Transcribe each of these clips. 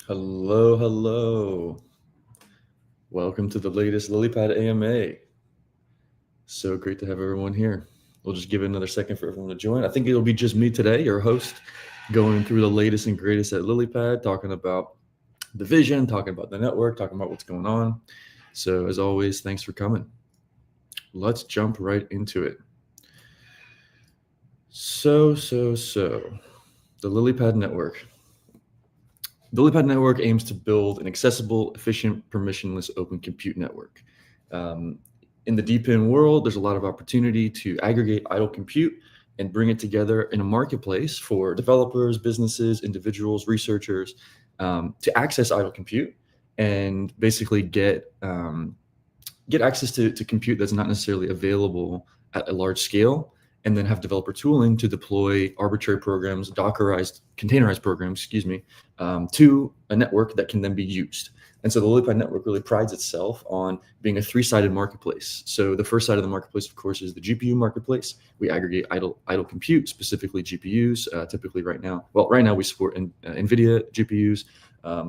Hello, hello. Welcome to the latest Lilypad AMA. So great to have everyone here. We'll just give it another second for everyone to join. I think it'll be just me today, your host, going through the latest and greatest at Lilypad, talking about the vision, talking about the network, talking about what's going on. So, as always, thanks for coming. Let's jump right into it. The Lilypad network. The Lilypad network aims to build an accessible, efficient, permissionless open compute network. Um, in the DeepIn world, there's a lot of opportunity to aggregate idle compute and bring it together in a marketplace for developers, businesses, individuals, researchers to access idle compute and basically get access to compute that's not necessarily available at a large scale, and then have developer tooling to deploy arbitrary programs, Dockerized, containerized programs, to a network that can then be used. And so the Lilypad network really prides itself on being a three-sided marketplace. So the first side of the marketplace, of course, is the GPU marketplace. We aggregate idle compute, specifically GPUs. Typically, right now we support NVIDIA GPUs.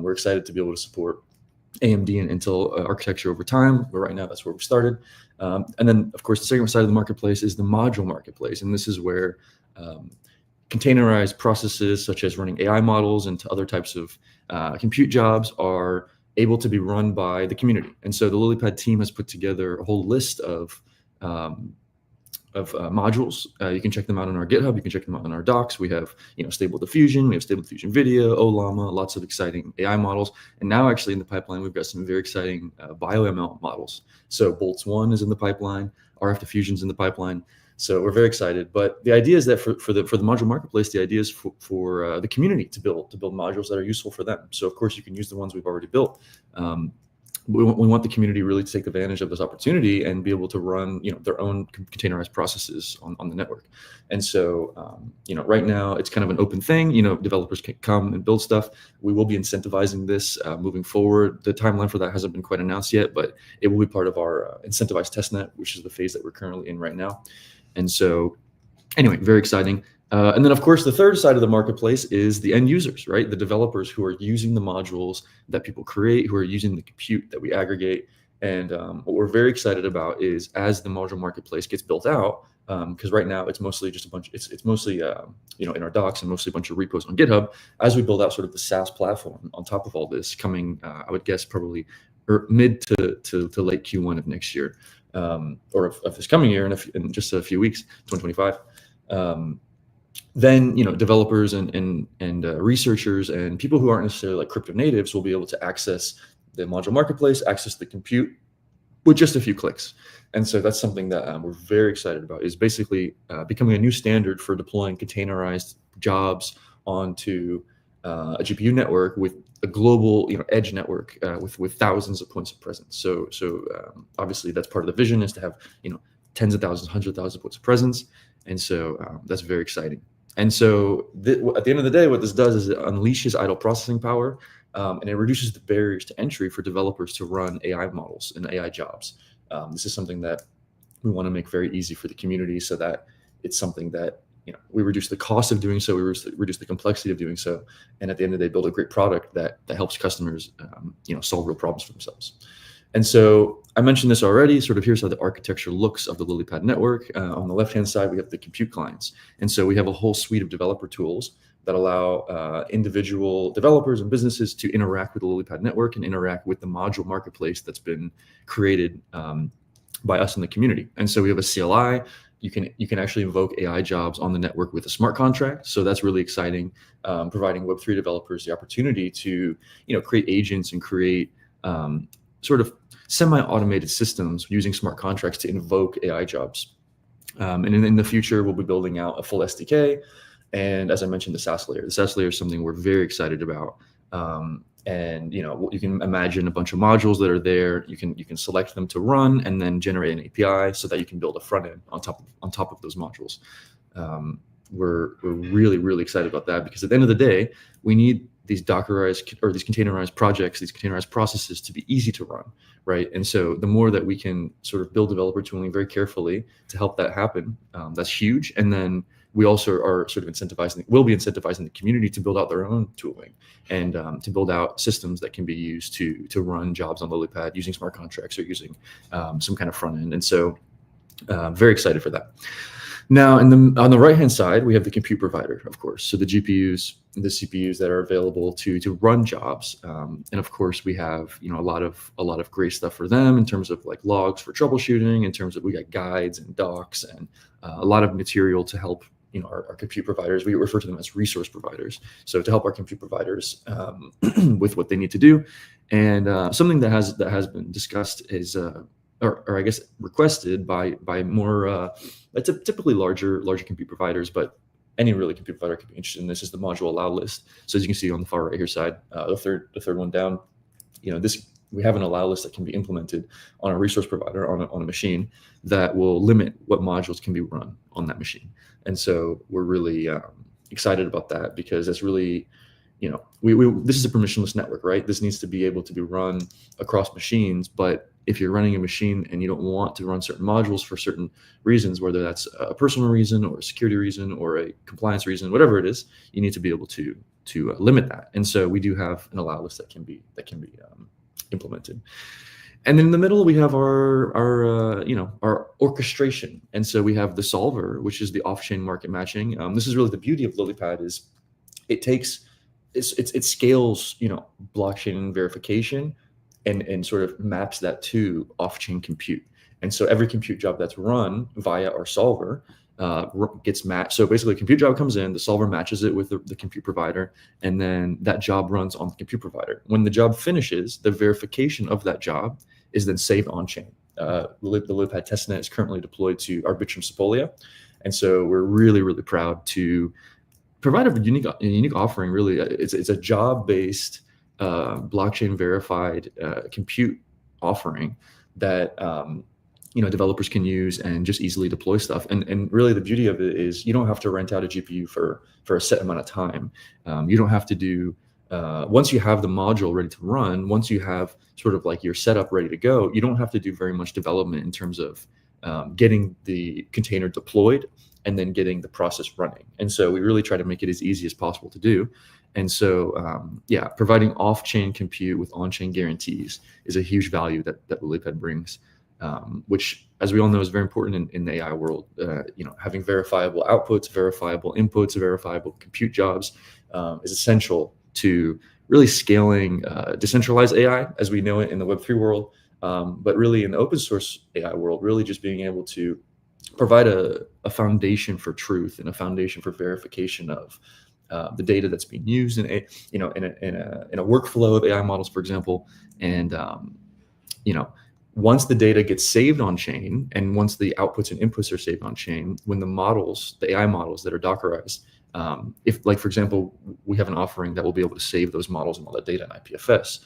We're excited to be able to support AMD and Intel architecture over time, but right now that's where we started. And then, of course, the second side of the marketplace is the module marketplace, and this is where containerized processes such as running AI models into other types of compute jobs are able to be run by the community. And so the Lilypad team has put together a whole list of modules. You can check them out on our GitHub. You can check them out on our docs. We have, Stable Diffusion. We have Stable Diffusion Video, Ollama, lots of exciting AI models. And now, actually, in the pipeline, we've got some very exciting BioML models. So Boltz 1 is in the pipeline. RF Diffusion is in the pipeline. So we're very excited. But the idea is that for the module marketplace, the idea is for the community to build modules that are useful for them. So of course, you can use the ones we've already built. We want the community really to take advantage of this opportunity and be able to run, their own containerized processes on the network. And so, right now it's kind of an open thing. Developers can come and build stuff. We will be incentivizing this moving forward. The timeline for that hasn't been quite announced yet, but it will be part of our incentivized testnet, which is the phase that we're currently in right now. And so, anyway, very exciting. And then, of course, the third side of the marketplace is the end users, right? The developers who are using the modules that people create, who are using the compute that we aggregate. And what we're very excited about is as the module marketplace gets built out, because right now it's mostly just it's mostly, in our docs and mostly a bunch of repos on GitHub. As we build out sort of the SaaS platform on top of all this coming, I would guess probably mid to late Q1 of next year, or of this coming year in just a few weeks, 2025. Then developers and researchers and people who aren't necessarily like crypto natives will be able to access the module marketplace, access the compute with just a few clicks. And so that's something that we're very excited about, is basically becoming a new standard for deploying containerized jobs onto a GPU network with a global edge network with thousands of points of presence. So obviously that's part of the vision, is to have tens of thousands, hundreds of thousands of points of presence. And so that's very exciting. And so at the end of the day, what this does is it unleashes idle processing power, and it reduces the barriers to entry for developers to run AI models and AI jobs. This is something that we want to make very easy for the community, so that it's something that we reduce the cost of doing so, we reduce the complexity of doing so, and at the end of the day, build a great product that helps customers solve real problems for themselves. And so I mentioned this already, sort of here's how the architecture looks of the Lilypad network. On the left-hand side, we have the compute clients. And so we have a whole suite of developer tools that allow individual developers and businesses to interact with the Lilypad network and interact with the module marketplace that's been created by us in the community. And so we have a CLI. You can actually invoke AI jobs on the network with a smart contract. So that's really exciting, providing Web3 developers the opportunity to create agents and create sort of semi-automated systems using smart contracts to invoke AI jobs. And in the future, we'll be building out a full SDK. And as I mentioned, the SaaS layer. The SaaS layer is something we're very excited about. And you can imagine a bunch of modules that are there. You can select them to run and then generate an API so that you can build a front end on top of those modules. We're really, really excited about that, because at the end of the day, we need these Dockerized or these containerized projects, these containerized processes to be easy to run, right? And so the more that we can sort of build developer tooling very carefully to help that happen, that's huge. And then we also are sort of will be incentivizing the community to build out their own tooling and to build out systems that can be used to run jobs on Lilypad using smart contracts or using some kind of front end. And so very excited for that. Now, on the right-hand side, we have the compute provider, of course. So the GPUs, the CPUs that are available to run jobs, and of course, we have a lot of great stuff for them in terms of like logs for troubleshooting. In terms of we got guides and docs and a lot of material to help our compute providers. We refer to them as resource providers. So to help our compute providers with what they need to do, and something that has been discussed is. Or I guess requested by more typically larger compute providers, but any really compute provider could be interested in this, is the module allow list. So as you can see on the far right here side, the third one down, we have an allow list that can be implemented on a resource provider on a machine that will limit what modules can be run on that machine. And so we're really excited about that, because that's really this is a permissionless network, right? This needs to be able to be run across machines, but if you're running a machine and you don't want to run certain modules for certain reasons, whether that's a personal reason or a security reason or a compliance reason, whatever it is, you need to be able to limit that. And so we do have an allow list that can be implemented. And then in the middle, we have our orchestration. And so we have the solver, which is the off-chain market matching. This is really the beauty of Lilypad, is it scales blockchain verification and sort of maps that to off-chain compute. And so every compute job that's run via our solver gets matched. So basically a compute job comes in, the solver matches it with the compute provider, and then that job runs on the compute provider. When the job finishes, the verification of that job is then saved on-chain. The Lilypad testnet is currently deployed to Arbitrum Sepolia. And so we're really, really proud to provide a unique offering. Really, it's a job-based blockchain verified compute offering that developers can use and just easily deploy stuff. And really the beauty of it is you don't have to rent out a GPU for a set amount of time. You don't have to do once you have the module ready to run, once you have sort of like your setup ready to go, you don't have to do very much development in terms of getting the container deployed and then getting the process running. And so we really try to make it as easy as possible to do. And so, providing off-chain compute with on-chain guarantees is a huge value that Lilypad brings, which, as we all know, is very important in the AI world. Having verifiable outputs, verifiable inputs, verifiable compute jobs is essential to really scaling decentralized AI as we know it in the Web3 world, but really in the open source AI world, really just being able to provide a foundation for truth and a foundation for verification of the data that's being used in a workflow of AI models, for example. And once the data gets saved on chain, and once the outputs and inputs are saved on chain, when the AI models that are Dockerized, if, like, for example, we have an offering that will be able to save those models and all that data in IPFS.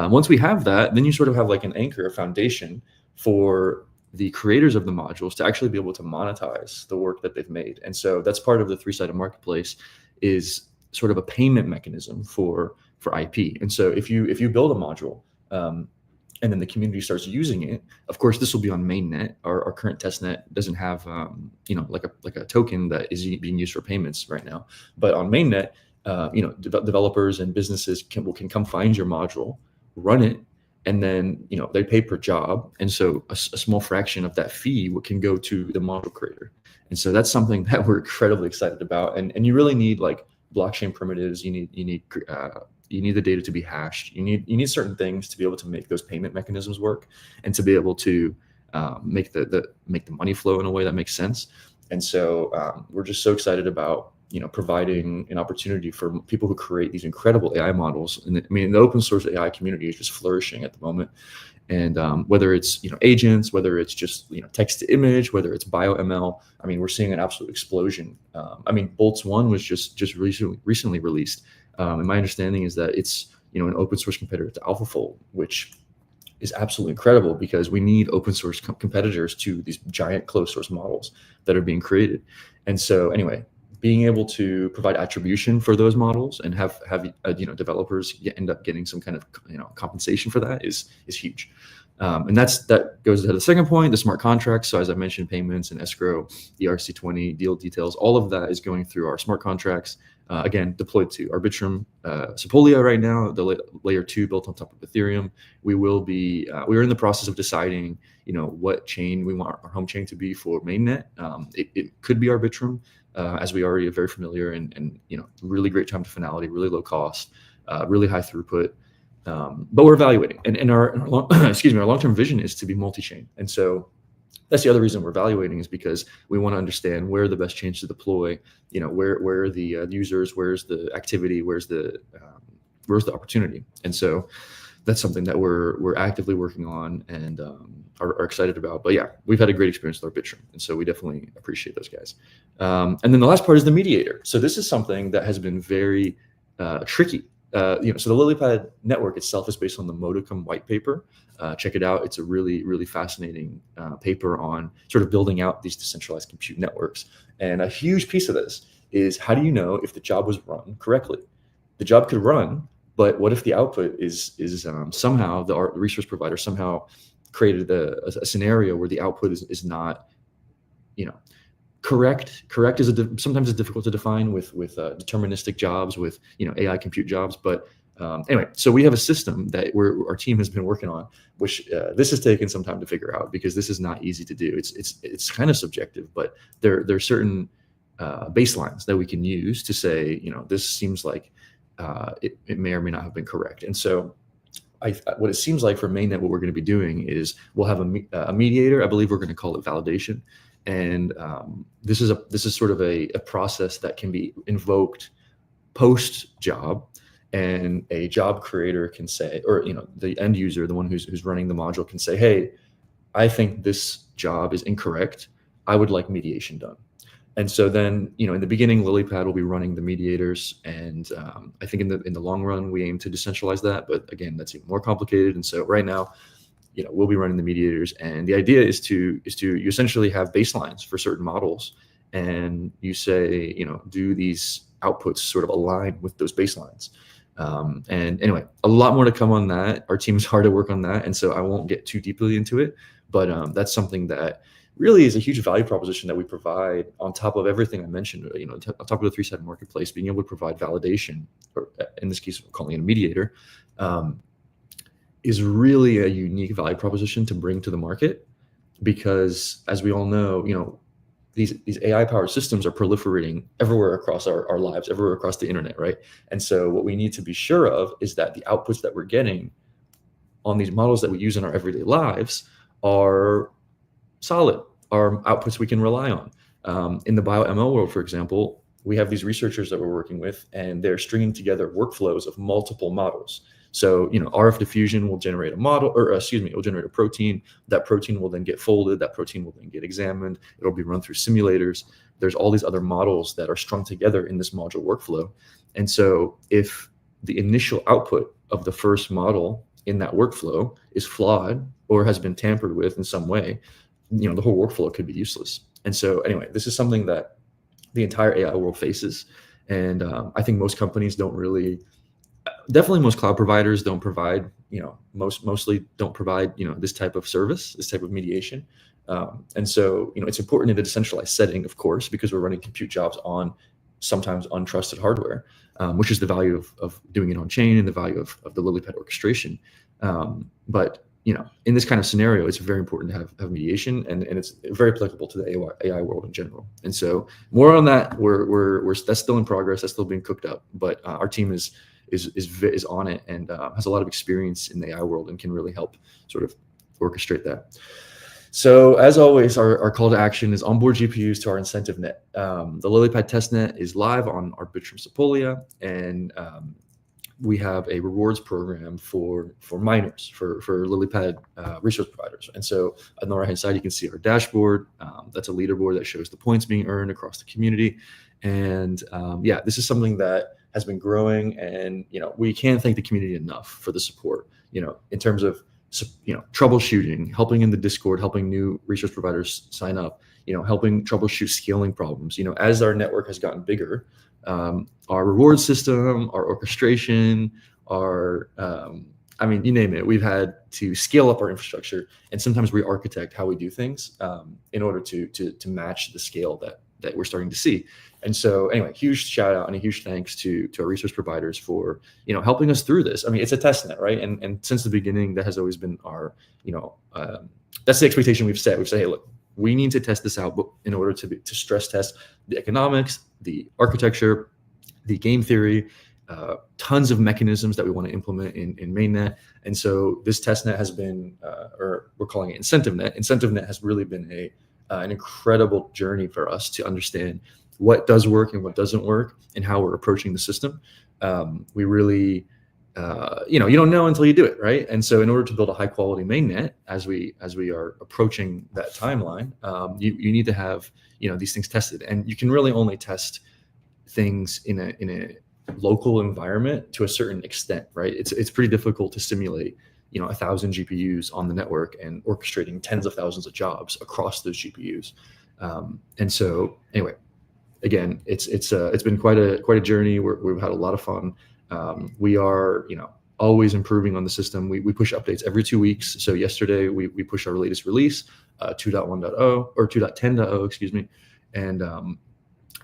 Once we have that, then you sort of have like an anchor, a foundation for the creators of the modules to actually be able to monetize the work that they've made. And so that's part of the three-sided marketplace, is sort of a payment mechanism for IP. And so if you build a module and then the community starts using it, of course, this will be on mainnet. Our current testnet doesn't have like a token that is being used for payments right now. But on mainnet, developers and businesses can come find your module, run it, and then they pay per job. And so a small fraction of that fee can go to the module creator. And so that's something that we're incredibly excited about. And you really need like blockchain primitives. You need the data to be hashed. You need certain things to be able to make those payment mechanisms work, and to be able to make the money flow in a way that makes sense. And so we're just so excited about providing an opportunity for people who create these incredible AI models. And the open source AI community is just flourishing at the moment. And whether it's agents, whether it's just text to image, whether it's bio ML, we're seeing an absolute explosion. Boltz 1 was just recently released, and my understanding is that it's an open source competitor to AlphaFold, which is absolutely incredible, because we need open source competitors to these giant closed source models that are being created. And so anyway, being able to provide attribution for those models and have developers end up getting some kind of compensation for that is huge. And that goes to the second point, the smart contracts. So as I mentioned, payments and escrow, the ERC20 deal details, all of that is going through our smart contracts. Again, deployed to Arbitrum, Sepolia right now, the layer 2 built on top of Ethereum. We're in the process of deciding, what chain we want our home chain to be for mainnet. It could be Arbitrum, as we already are very familiar and really great time to finality, really low cost, really high throughput. But we're evaluating, and our long-term vision is to be multi-chain. And so that's the other reason we're evaluating, is because we want to understand where are the best chains to deploy, where are the users, where's the activity, where's the opportunity. And so that's something that we're actively working on and are excited about. But yeah, we've had a great experience with Arbitrum, and so we definitely appreciate those guys. And then the last part is the mediator. So this is something that has been very tricky. So the Lilypad network itself is based on the Modicum white paper. Check it out. It's a really, really fascinating paper on sort of building out these decentralized compute networks. And a huge piece of this is, how do you know if the job was run correctly? The job could run, but what if the output is somehow the resource provider somehow created a scenario where the output is not, correct. Correct is sometimes it's difficult to define with deterministic jobs, with AI compute jobs. But anyway, so we have a system that our team has been working on, which this has taken some time to figure out, because this is not easy to do. It's kind of subjective, but there are certain baselines that we can use to say, this seems like it may or may not have been correct. And so what it seems like for mainnet, what we're going to be doing is we'll have a mediator. I believe we're going to call it validation. And this is sort of a process that can be invoked post job, and a job creator can say, or the end user, the one who's running the module, can say, hey, I think this job is incorrect. I would like mediation done. And so then, in the beginning, Lilypad will be running the mediators, and I think in the long run we aim to decentralize that. But again, that's even more complicated. And so right now, we'll be running the mediators, and the idea is you essentially have baselines for certain models, and you say, do these outputs sort of align with those baselines? And anyway, a lot more to come on that. Our team is hard at work on that, and so I won't get too deeply into it, but that's something that really is a huge value proposition that we provide on top of everything I mentioned. On top of the three-sided marketplace, being able to provide validation, or in this case, we're calling it a mediator, is really a unique value proposition to bring to the market, because as we all know, these AI powered systems are proliferating everywhere across our lives, everywhere across the internet, right? And so what we need to be sure of is that the outputs that we're getting on these models that we use in our everyday lives are solid, are outputs we can rely on. In the bio-ML world, for example, we have these researchers that we're working with, and they're stringing together workflows of multiple models. So, RF diffusion will generate a model, it will generate a protein. That protein will then get folded. That protein will then get examined. It'll be run through simulators. There's all these other models that are strung together in this module workflow. And so if the initial output of the first model in that workflow is flawed or has been tampered with in some way, the whole workflow could be useless. And so anyway, this is something that the entire AI world faces. And I think most companies don't really, definitely most cloud providers don't provide, mostly don't provide, this type of service, this type of mediation. And so, it's important in a decentralized setting, of course, because we're running compute jobs on sometimes untrusted hardware, which is the value of doing it on chain and the value of the Lilypad orchestration. But in this kind of scenario, it's very important to have mediation, and it's very applicable to the AI world in general. And so more on that, we're that's still in progress, that's still being cooked up, but our team is on it and has a lot of experience in the AI world and can really help sort of orchestrate that. So as always, our call to action is onboard GPUs to our incentive net. The Lilypad testnet is live on Arbitrum Sepolia, and we have a rewards program for miners, for Lilypad resource providers. And so on the right-hand side, you can see our dashboard. That's a leaderboard that shows the points being earned across the community. And yeah, this is something that has been growing, and we can't thank the community enough for the support. In terms of troubleshooting, helping in the Discord, helping new resource providers sign up, helping troubleshoot scaling problems. As our network has gotten bigger, our reward system, our orchestration, our I mean, you name it. We've had to scale up our infrastructure and sometimes re-architect how we do things in order to match the scale that we're starting to see. And so anyway, huge shout out and a huge thanks to our resource providers for, helping us through this. I mean, it's a test net, right? And since the beginning, that has always been our, that's the expectation we've set. We've said, hey, look, we need to test this out in order to stress test the economics, the architecture, the game theory, tons of mechanisms that we want to implement in mainnet. And so this test net has been, or we're calling it incentive net. Incentive net has really been an incredible journey for us to understand what does work and what doesn't work and how we're approaching the system. We really, you don't know until you do it, right? And so in order to build a high quality mainnet, as we are approaching that timeline, you need to have, these things tested. And you can really only test things in a local environment to a certain extent, right? It's pretty difficult to simulate 1,000 GPUs on the network and orchestrating tens of thousands of jobs across those GPUs. And so anyway, again, it's been quite a journey. We've had a lot of fun. We are always improving on the system. We push updates every 2 weeks. So yesterday we pushed our latest release, 2.1.0 or 2.10.0, excuse me, and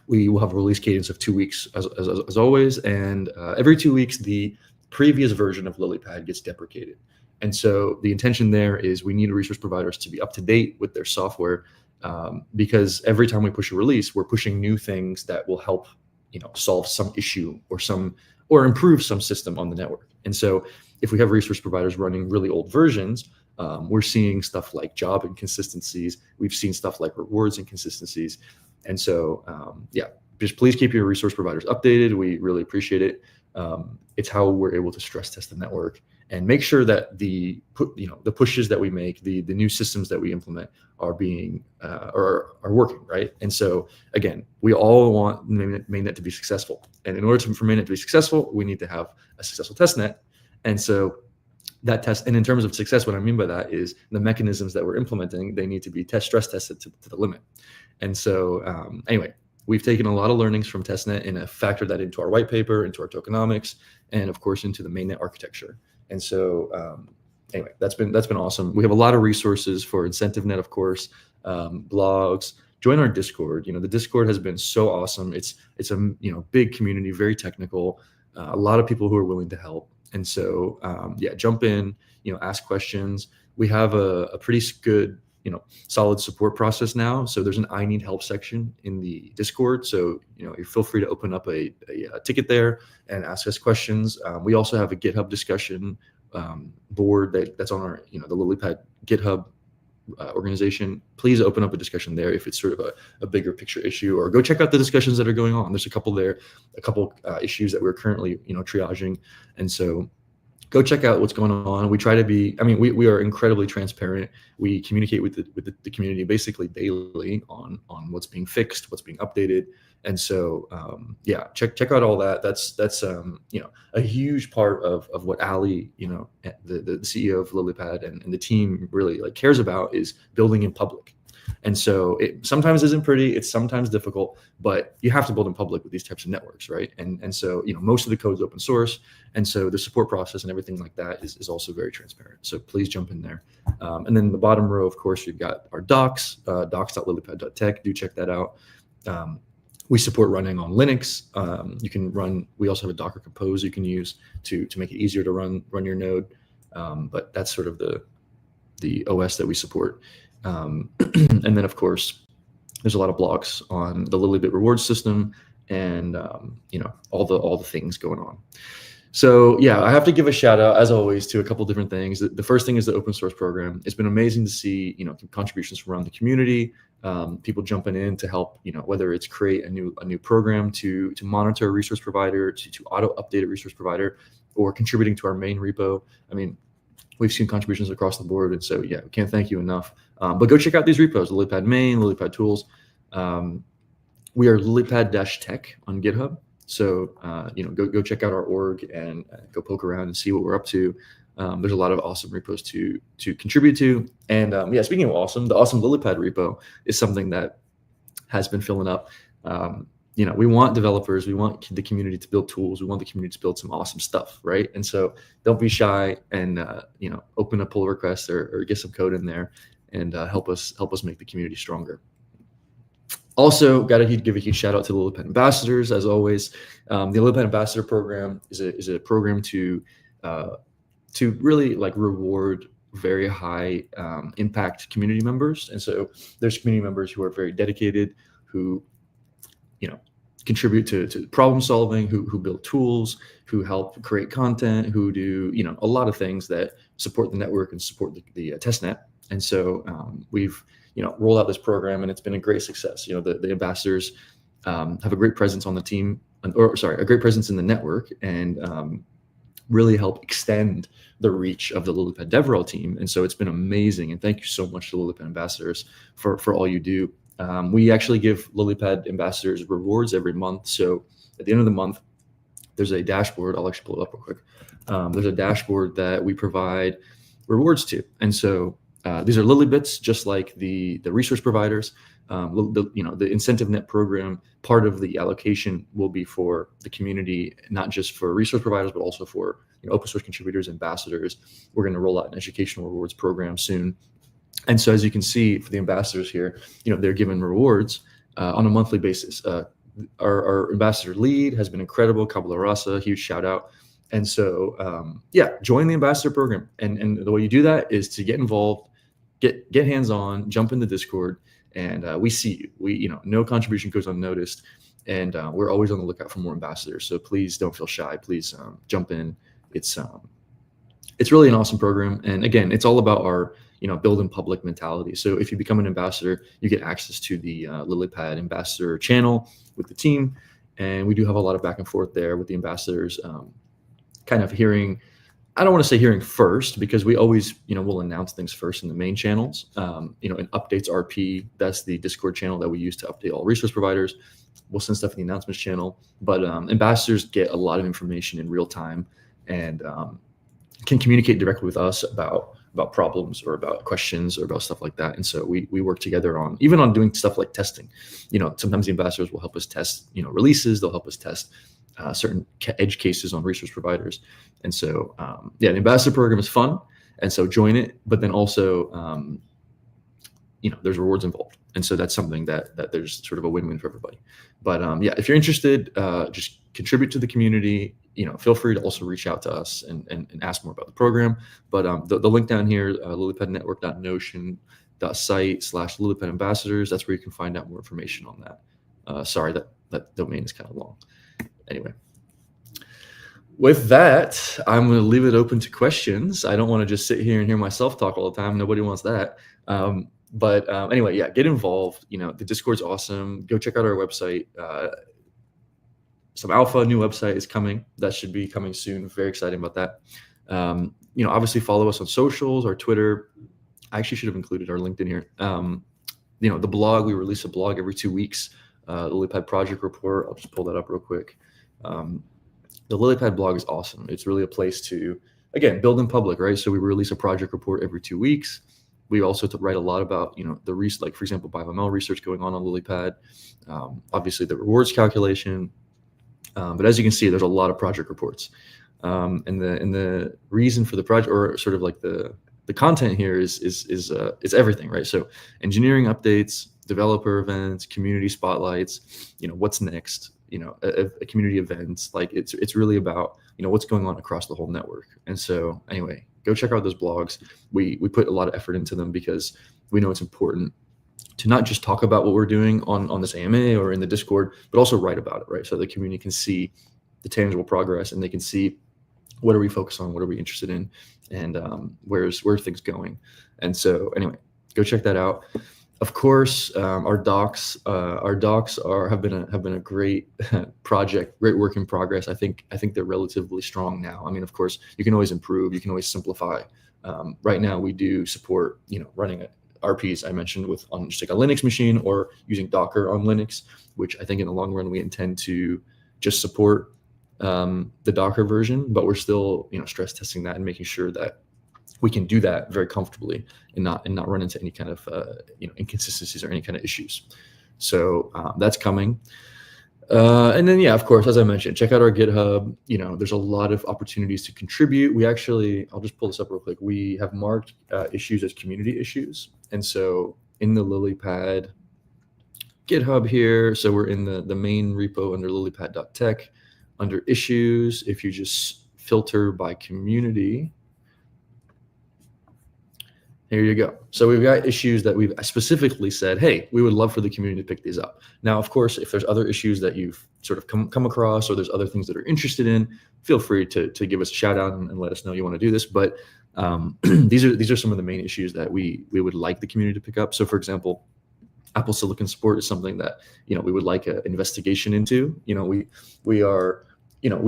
we will have a release cadence of 2 weeks as always. And every 2 weeks, the previous version of Lilypad gets deprecated. And so the intention there is we need resource providers to be up to date with their software, because every time we push a release, we're pushing new things that will help, solve some issue or improve some system on the network. And so if we have resource providers running really old versions, we're seeing stuff like job inconsistencies. We've seen stuff like rewards inconsistencies. And so, just please keep your resource providers updated. We really appreciate it. It's how we're able to stress test the network and make sure that the pushes that we make, the new systems that we implement are being are working, right? And so again, we all want mainnet to be successful, and in order for mainnet to be successful, we need to have a successful test net. And so that test, and in terms of success, what I mean by that is the mechanisms that we're implementing, they need to be stress tested to the limit. And so anyway, we've taken a lot of learnings from testnet and factored that into our white paper, into our tokenomics, and of course into the mainnet architecture. And so anyway, that's been awesome. We have a lot of resources for IncentiveNet, of course, blogs. Join our Discord. The Discord has been so awesome. It's a big community, very technical, a lot of people who are willing to help. And so jump in, ask questions. We have a pretty good solid support process now. So there's an I need help section in the Discord. So, you feel free to open up a ticket there and ask us questions. We also have a GitHub discussion board that's on our, the Lilypad GitHub organization. Please open up a discussion there if it's sort of a bigger picture issue, or go check out the discussions that are going on. There's a couple issues that we're currently, triaging. And so go check out what's going on. We try to be, we are incredibly transparent. We communicate with the community basically daily on what's being fixed, what's being updated. And so, check out all that. That's a huge part of what Ali, the CEO of Lilypad and the team really cares about is building in public. And so it sometimes isn't pretty, it's sometimes difficult, but you have to build in public with these types of networks, right? And so, most of the code is open source. And so the support process and everything like that is also very transparent. So please jump in there. And then the bottom row, of course, we've got our docs, docs.lilypad.tech. Do check that out. We support running on Linux. We also have a Docker Compose you can use to make it easier to run your node. But that's sort of the OS that we support. And then of course, there's a lot of blogs on the Lilybit reward system and, all the things going on. So I have to give a shout out as always to a couple different things. The first thing is the open source program. It's been amazing to see, contributions from around the community, people jumping in to help, whether it's create a new program to monitor a resource provider, to auto update a resource provider, or contributing to our main repo. We've seen contributions across the board. And so, we can't thank you enough. But go check out these repos, Lilypad main, Lilypad tools. We are Lilypad-Tech on GitHub. So, go check out our org and go poke around and see what we're up to. There's a lot of awesome repos to contribute to. And speaking of awesome, the awesome Lilypad repo is something that has been filling up. we want developers, we want the community to build tools, we want the community to build some awesome stuff, right? And so don't be shy and open a pull request or get some code in there and help us make the community stronger. Also, got to give a huge shout out to the Lilypad ambassadors, as always. The Lilypad ambassador program is a program to really like reward very high impact community members. And so there's community members who are very dedicated, who contribute to problem solving, who build tools, who help create content, who do a lot of things that support the network and support the testnet. And so we've rolled out this program, and it's been a great success. The ambassadors have a great presence on the team, a great presence in the network, and really help extend the reach of the Lilypad DevRel team. And so it's been amazing. And thank you so much to Lilypad ambassadors for all you do. We actually give Lilypad ambassadors rewards every month. So at the end of the month, there's a dashboard. I'll actually pull it up real quick. There's a dashboard that we provide rewards to. And so these are Lilybits, just like the resource providers. The incentive net program, part of the allocation will be for the community, not just for resource providers, but also for open source contributors, ambassadors. We're going to roll out an educational rewards program soon. And so as you can see for the ambassadors here, they're given rewards on a monthly basis. Our ambassador lead has been incredible, Kabula Rasa, huge shout out. And so, join the ambassador program. And the way you do that is to get involved, get hands-on, jump in the Discord, and we see you. No contribution goes unnoticed. And we're always on the lookout for more ambassadors. So please don't feel shy. Please jump in. It's really an awesome program. And again, it's all about our build in public mentality. So if you become an ambassador, you get access to the Lilypad ambassador channel with the team. And we do have a lot of back and forth there with the ambassadors, kind of hearing, I don't want to say hearing first, because we always, we'll announce things first in the main channels. In updates RP, that's the Discord channel that we use to update all resource providers. We'll send stuff in the announcements channel, but ambassadors get a lot of information in real time and can communicate directly with us about problems or about questions or about stuff like that. And so we work together on doing stuff like testing. Sometimes the ambassadors will help us test, releases. They'll help us test certain edge cases on resource providers. And so, the ambassador program is fun. And so join it, but then also, there's rewards involved. And so that's something that there's sort of a win-win for everybody. But if you're interested, just contribute to the community. Feel free to also reach out to us and ask more about the program. But the link down here, lilypadnetwork.notion.site/Lilypad ambassadors, that's where you can find out more information on that. Sorry, that domain is kind of long. Anyway, with that, I'm going to leave it open to questions. I don't want to just sit here and hear myself talk all the time. Nobody wants that. But anyway, get involved. The Discord's awesome. Go check out our website. Some alpha new website is coming. That should be coming soon. Very excited about that. Obviously follow us on socials, our Twitter. I actually should have included our LinkedIn here. The blog, we release a blog every 2 weeks. The Lilypad project report. I'll just pull that up real quick. The Lilypad blog is awesome. It's really a place to, again, build in public, right? So we release a project report every 2 weeks. We also write a lot about, like, for example, BioML research going on Lilypad. Obviously the rewards calculation. But as you can see, there's a lot of project reports. And the reason for the project, or sort of like the content here is everything, right? So engineering updates, developer events, community spotlights, what's next, a community events. Like it's really about, what's going on across the whole network. And so anyway, go check out those blogs. We put a lot of effort into them because we know it's important to not just talk about what we're doing on this AMA or in the Discord, but also write about it, right? So the community can see the tangible progress and they can see what are we focused on, what are we interested in, and where are things going. And so anyway, go check that out. Of course, our docs have been a great project, great work in progress. I think they're relatively strong now. I mean, of course, you can always improve, you can always simplify. Right now, we do support running RPs I mentioned on just like a Linux machine or using Docker on Linux, which I think in the long run we intend to just support the Docker version, but we're still stress testing that and making sure that we can do that very comfortably and not run into any kind of inconsistencies or any kind of issues. So that's coming. And then, yeah, of course, as I mentioned, check out our GitHub. There's a lot of opportunities to contribute. I'll just pull this up real quick. We have marked issues as community issues. And so in the Lilypad GitHub here, so we're in the main repo under lilypad.tech. Under issues, if you just filter by community, here you go. So we've got issues that we've specifically said, hey, we would love for the community to pick these up. Now, of course, if there's other issues that you've sort of come across, or there's other things that are interested in, feel free to give us a shout out and let us know you want to do this. But these are some of the main issues that we would like the community to pick up. So, for example, Apple Silicon support is something that we would like an investigation into. We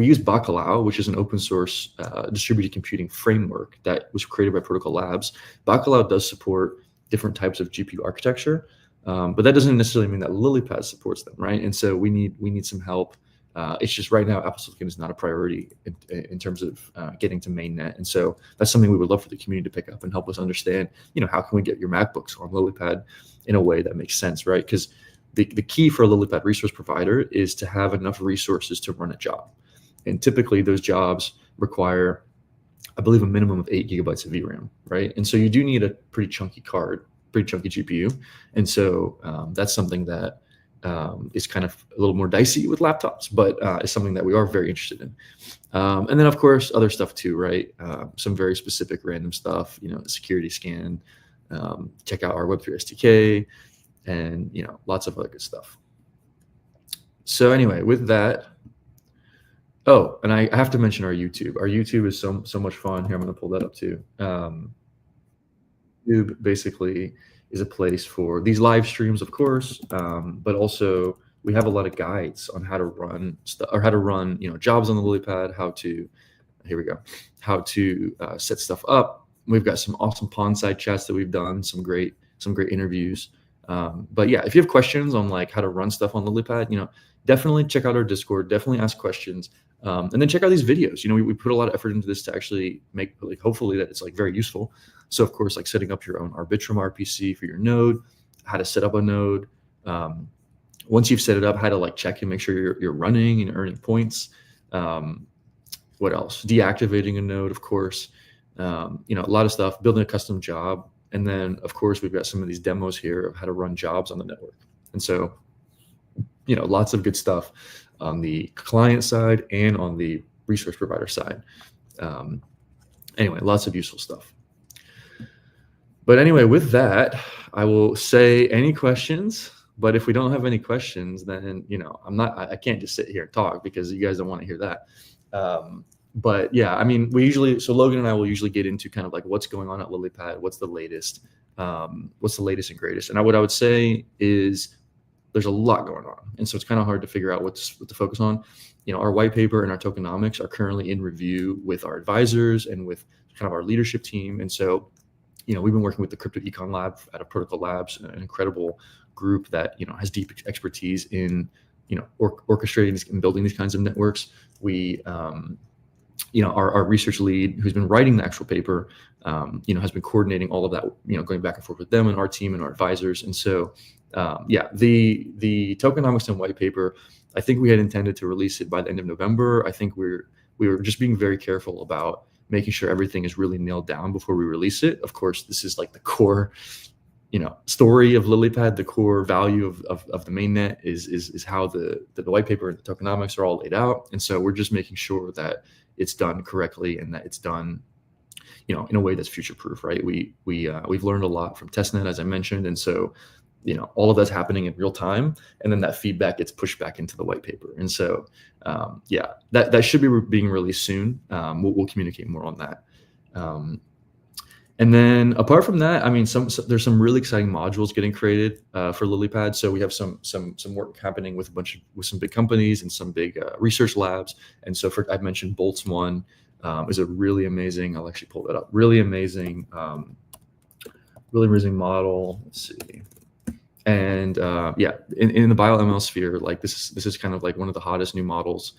use Bacalhau, which is an open source distributed computing framework that was created by Protocol Labs. Bacalhau does support different types of GPU architecture, but that doesn't necessarily mean that Lilypad supports them, right? And so we need some help. It's just right now, Apple Silicon is not a priority in terms of getting to mainnet. And so that's something we would love for the community to pick up and help us understand, how can we get your MacBooks on Lilypad in a way that makes sense, right? Because the key for a Lilypad resource provider is to have enough resources to run a job. And typically those jobs require, I believe, a minimum of 8 gigabytes of VRAM, right? And so you do need a pretty chunky card, pretty chunky GPU. And so that's something that is kind of a little more dicey with laptops, but is something that we are very interested in. And then, of course, other stuff too, right? Some very specific random stuff, security scan, check out our Web3 SDK, and, lots of other good stuff. So anyway, with that, oh, and I have to mention our YouTube. Our YouTube is so much fun. Here, I'm going to pull that up too. YouTube basically is a place for these live streams, of course, but also we have a lot of guides on how to run stuff, or how to run jobs on the Lilypad, how to set stuff up. We've got some awesome pawn side chats that we've done, some great interviews. But yeah, if you have questions on like how to run stuff on Lilypad, definitely check out our Discord. Definitely ask questions. And then check out these videos. We put a lot of effort into this to actually make, hopefully that it's very useful. So of course, setting up your own Arbitrum RPC for your node, how to set up a node. Once you've set it up, how to check and make sure you're running and earning points. What else? Deactivating a node, of course. A lot of stuff, building a custom job. And then of course, we've got some of these demos here of how to run jobs on the network. And so, lots of good stuff on the client side and on the resource provider side. Anyway, lots of useful stuff. But anyway, with that, I will say any questions. But if we don't have any questions, then I can't just sit here and talk because you guys don't want to hear that. But yeah, Logan and I will usually get into kind of what's going on at Lilypad, what's the latest and greatest. And what I would say is there's a lot going on. And so it's kind of hard to figure out what to focus on. Our white paper and our tokenomics are currently in review with our advisors and with kind of our leadership team. And so, we've been working with the Crypto Econ Lab out of Protocol Labs, an incredible group that, has deep expertise in, orchestrating and building these kinds of networks. We, our research lead, who's been writing the actual paper, has been coordinating all of that, going back and forth with them and our team and our advisors. And so, the tokenomics and white paper, I think we had intended to release it by the end of November. I think we were just being very careful about making sure everything is really nailed down before we release it. Of course, this is the core, story of Lilypad. The core value of the mainnet is how the white paper and the tokenomics are all laid out. And so we're just making sure that it's done correctly and that it's done, in a way that's future proof, right? We've learned a lot from testnet, as I mentioned. And so, all of that's happening in real time, and then that feedback gets pushed back into the white paper. And so, that should be being released soon. We'll communicate more on that. And then apart from that, there's some really exciting modules getting created for Lilypad. So we have some work happening with some big companies and some big research labs. And so I've mentioned Boltz one is a really amazing. I'll actually pull that up. Really amazing model. Let's see. And in the BioML sphere, this is kind of one of the hottest new models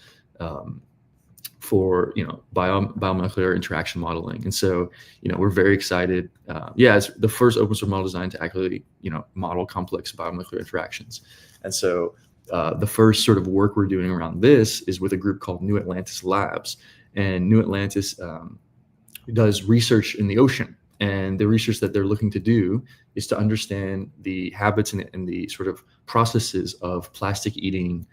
for biomolecular interaction modeling. And so we're very excited. It's the first open source model designed to actually model complex biomolecular interactions. And so the first sort of work we're doing around this is with a group called New Atlantis Labs. And New Atlantis does research in the ocean. And the research that they're looking to do is to understand the habits and the sort of processes of plastic eating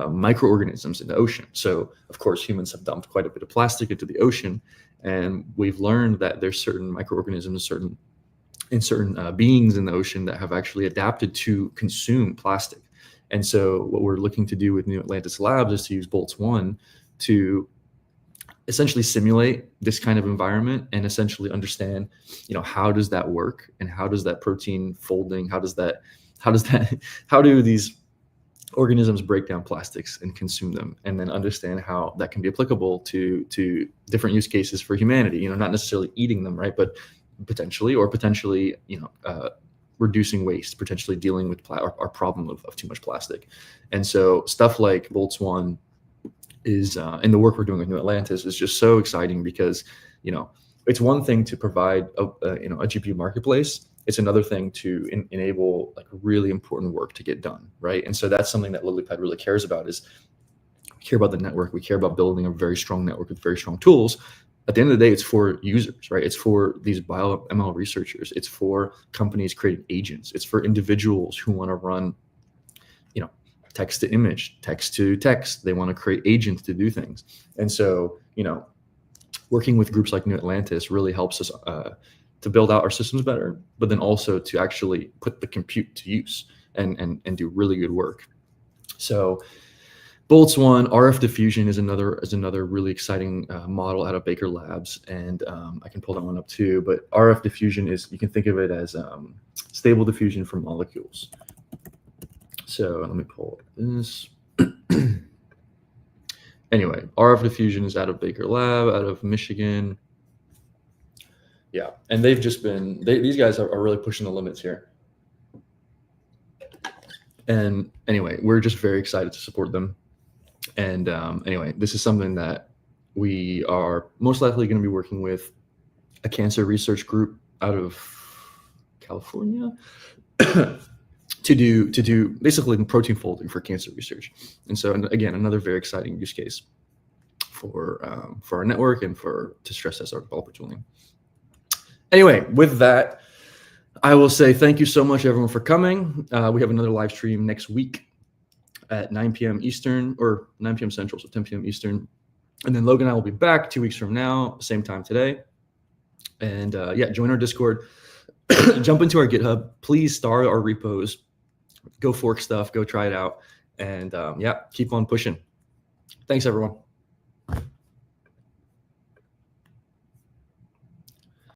microorganisms in the ocean. So, of course, humans have dumped quite a bit of plastic into the ocean. And we've learned that there's certain microorganisms, certain beings in the ocean that have actually adapted to consume plastic. And so what we're looking to do with New Atlantis Labs is to use Boltz-1 to essentially simulate this kind of environment and essentially understand, how does that work, and how does that protein folding, how do these organisms break down plastics and consume them, and then understand how that can be applicable to different use cases for humanity, not necessarily eating them, right? But potentially reducing waste, potentially dealing with our problem of too much plastic. And so stuff like Boltz-1 is, and the work we're doing with New Atlantis is just so exciting because, it's one thing to provide a GPU marketplace. It's another thing to enable like really important work to get done, right? And so that's something that Lilypad really cares about. Is we care about the network. We care about building a very strong network with very strong tools. At the end of the day, it's for users, right? It's for these bio ML researchers. It's for companies creating agents. It's for individuals who want to run, text to image, text to text. They want to create agents to do things. And so, working with groups like New Atlantis really helps us to build out our systems better, but then also to actually put the compute to use and do really good work. So Boltz-1, RF diffusion is another really exciting model out of Baker Labs, and I can pull that one up too. But RF diffusion you can think of it as stable diffusion for molecules. So let me pull this. Anyway, RF diffusion is out of Baker Lab, out of Michigan. Yeah, and they've just been, these guys are really pushing the limits here. And anyway, we're just very excited to support them. And anyway, this is something that we are most likely going to be working with a cancer research group out of California to do basically protein folding for cancer research. And so again, another very exciting use case for our network and to stress test our developer tooling. Anyway, with that, I will say thank you so much, everyone, for coming. We have another live stream next week at 9 p.m. Eastern, or 9 p.m. Central, so 10 p.m. Eastern. And then Logan and I will be back 2 weeks from now, same time today. And yeah, join our Discord, jump into our GitHub, please star our repos, go fork stuff, go try it out. And yeah, keep on pushing. Thanks, everyone.